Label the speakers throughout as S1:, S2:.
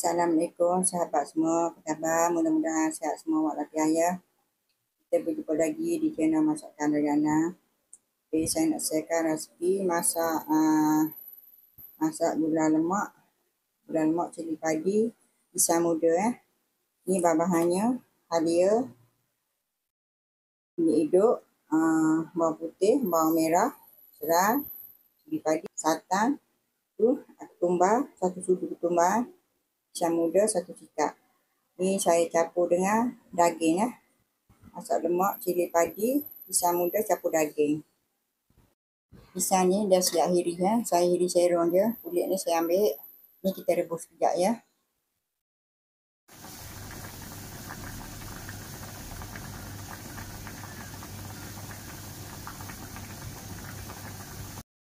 S1: Assalamualaikum sahabat semua, apa khabar? Mudah-mudahan sihat semua walafiat ya. Kita berjumpa lagi di channel Masakan Dayana. Jadi saya nak sharekan resipi masak gula lemak cili padi pisang muda Ini bahan-bahannya: halia, minyak hidup, bawang putih, bawang merah, serai, cili padi, santan, ketumbar, 1 sudu ketumbar, pisang muda 1 cicak. Ini saya campur dengan daging Masak lemak cili padi pisang muda campur daging. Pisang ni dah siap hiris Saya hiris serong je. Kulit ni saya ambil. Ni kita rebus sekejap ya.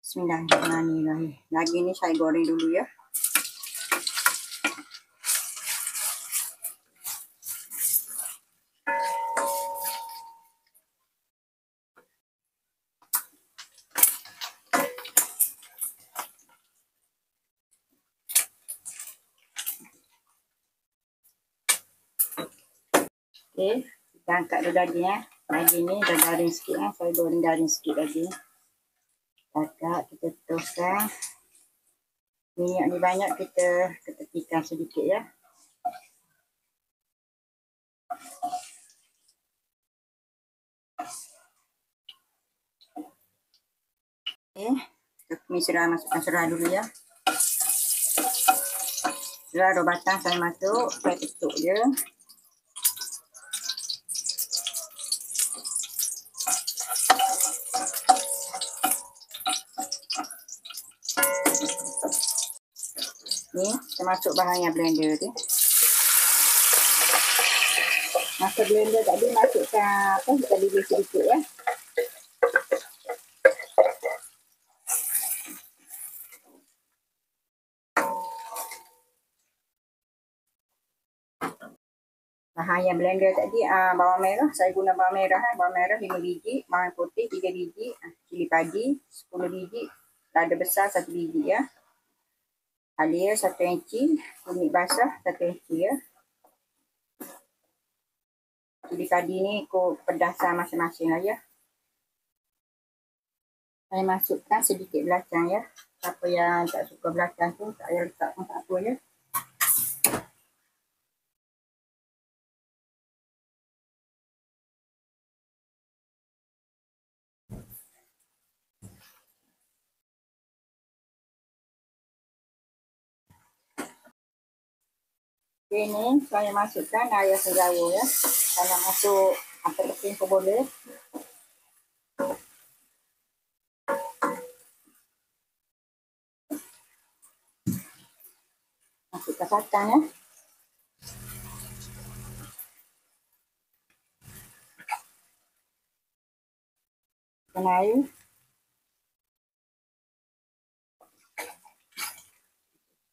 S1: Bismillahirrahmanirrahim. Daging ni saya goreng dulu ya. Okey, kita angkat dulu daging Daging ni dah garing sikit Saya goreng garing sikit daging. Agak kita teruskan. Minyak ni banyak, kita ketepikan sedikit ya. Okey, kita tumis serai, masukkan serai dulu ya. Serai 2 batang saya masuk, saya tutup je. Ni kita masuk bahan yang blender tu. Masa blender tadi masukkan kita bibir sedikit ya. Bahan yang blender tadi bawang merah, saya guna bawang merah 5 biji, bawang putih 3 biji, cili padi 10 biji, lada besar 1 biji ya. Halia 1 inci, kunyit basah 1 inci ya. Cili padi ni ikut pedasan masing-masing lah ya. Saya masukkan sedikit belacang ya. Siapa yang tak suka belacang tu tak payah letak pun tak apa ya. Okay, ni saya masukkan air sejawa ya. Kalau masuk apa keping pun boleh. Masukkan santan ya. Kena air.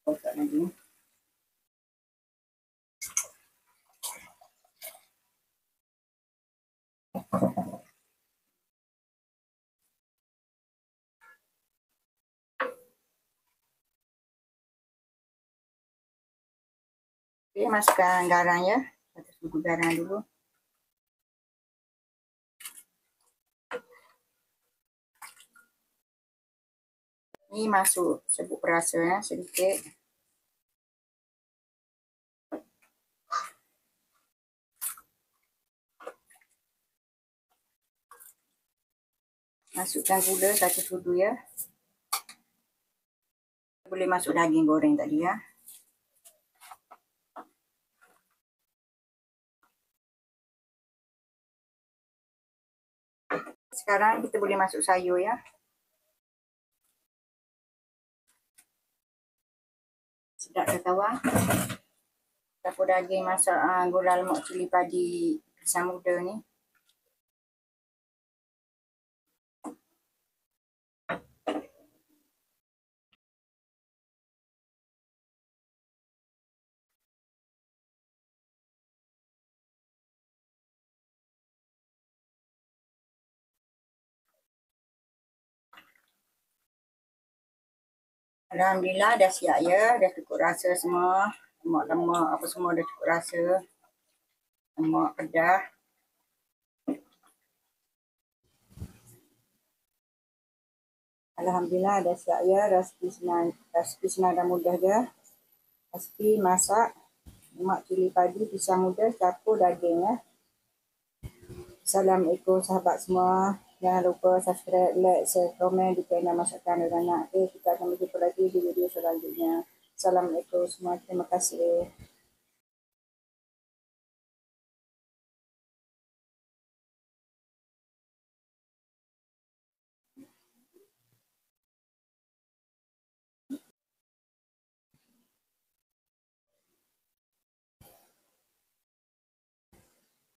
S1: Kotak lagi. Okay, masukkan garam ya. 1 sudu garam dulu. Ni masuk serbuk perasa ya, sedikit. Masukkan gula 1 sudu ya. Boleh masuk daging goreng tadi ya. Sekarang kita boleh masuk sayur ya. Sedap ke kawan. Campur daging masak gula lemak cili padi pisang muda ni. Alhamdulillah dah siap ya, dah cukup rasa semua. Lemak-lemak apa semua dah cukup rasa. Lemak kedah. Alhamdulillah dah siap ya. Resipi senang dan mudah je. Resipi masak lemak cili padi pisang muda campur daging ya. Assalamualaikum sahabat semua. Jangan lupa subscribe, like, share, komen di channel Masakan Anak. Kita akan berjumpa lagi di video selanjutnya. Assalamualaikum semua. Terima kasih.